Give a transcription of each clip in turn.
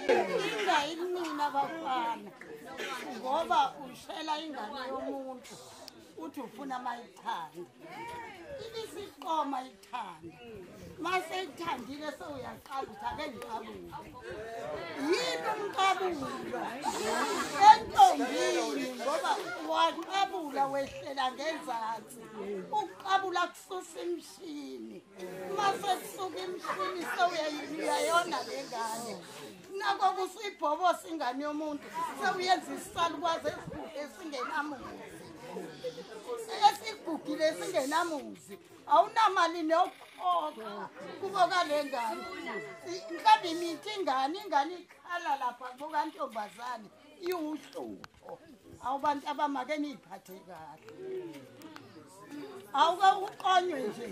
Inga imina bafana ngoba ushela ingane yomuntu uthi ufuna mayithanda. Ibisiqoma ithanda. Mase ithandile sewuyaqala uthi ake ngiqabule. Yini umqabulo? Entombini ngoba waqabula wehlela ngenzansi. Uqabula kususa imshini. Mase kusuka imshini sewuyayona lengane. Nako kusibhobosa ingane yomuntu sewuyenza isalukwazi esingenamuzi. Esigugile esingenamuzi awunamali nokhokha kuboka lengane. Mhlawumbe imithi ingane ikhala lapha kuboka ntombazane iwuhlupho. Awubantu abamake niphathe kahle. Awuke uqonywe nje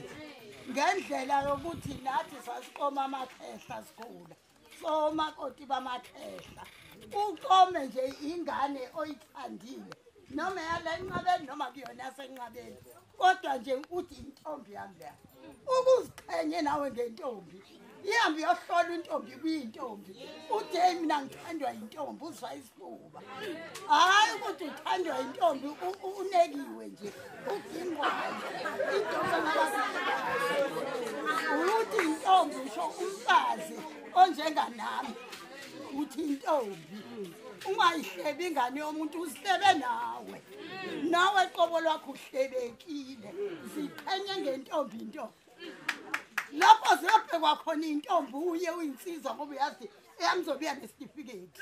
ngendlela yokuthi nathi sasiqoma amakhehla sikhula. So makoti bamakhehla uqome nje ingane oyithandile noma yala enqabeni noma kuyona yasenqabeni kodwa nje uthi intombi yami la ukuziqhenye nawe ngentombi ihambe yohlola intombi kuyintombi uthi hey mina ngithandwa intombi uzwa isifuba hayi ukuthi uthandwa intombi unekiwe nje ugingwayo intombi uthi intombi usho umfazi onjenganami uthi intombi ungayihlebi ingane yomuntu usihlebe nawe qobo lwakho uhlebekile ziqhenye ngentombi into lapho ziyabhekwa khona intombi uye uyinsizwa ngoba uyazi eyamzobuya nesitifiketi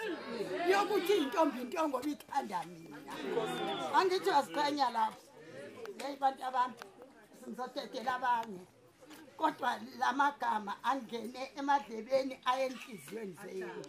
yokuthi intombi into ngoba ithanda mina angithi asikhanya lapho hey bantu abantu sizothetela abanye kodwa lamagama angene emadlebeni ayenhliziyweni zenu.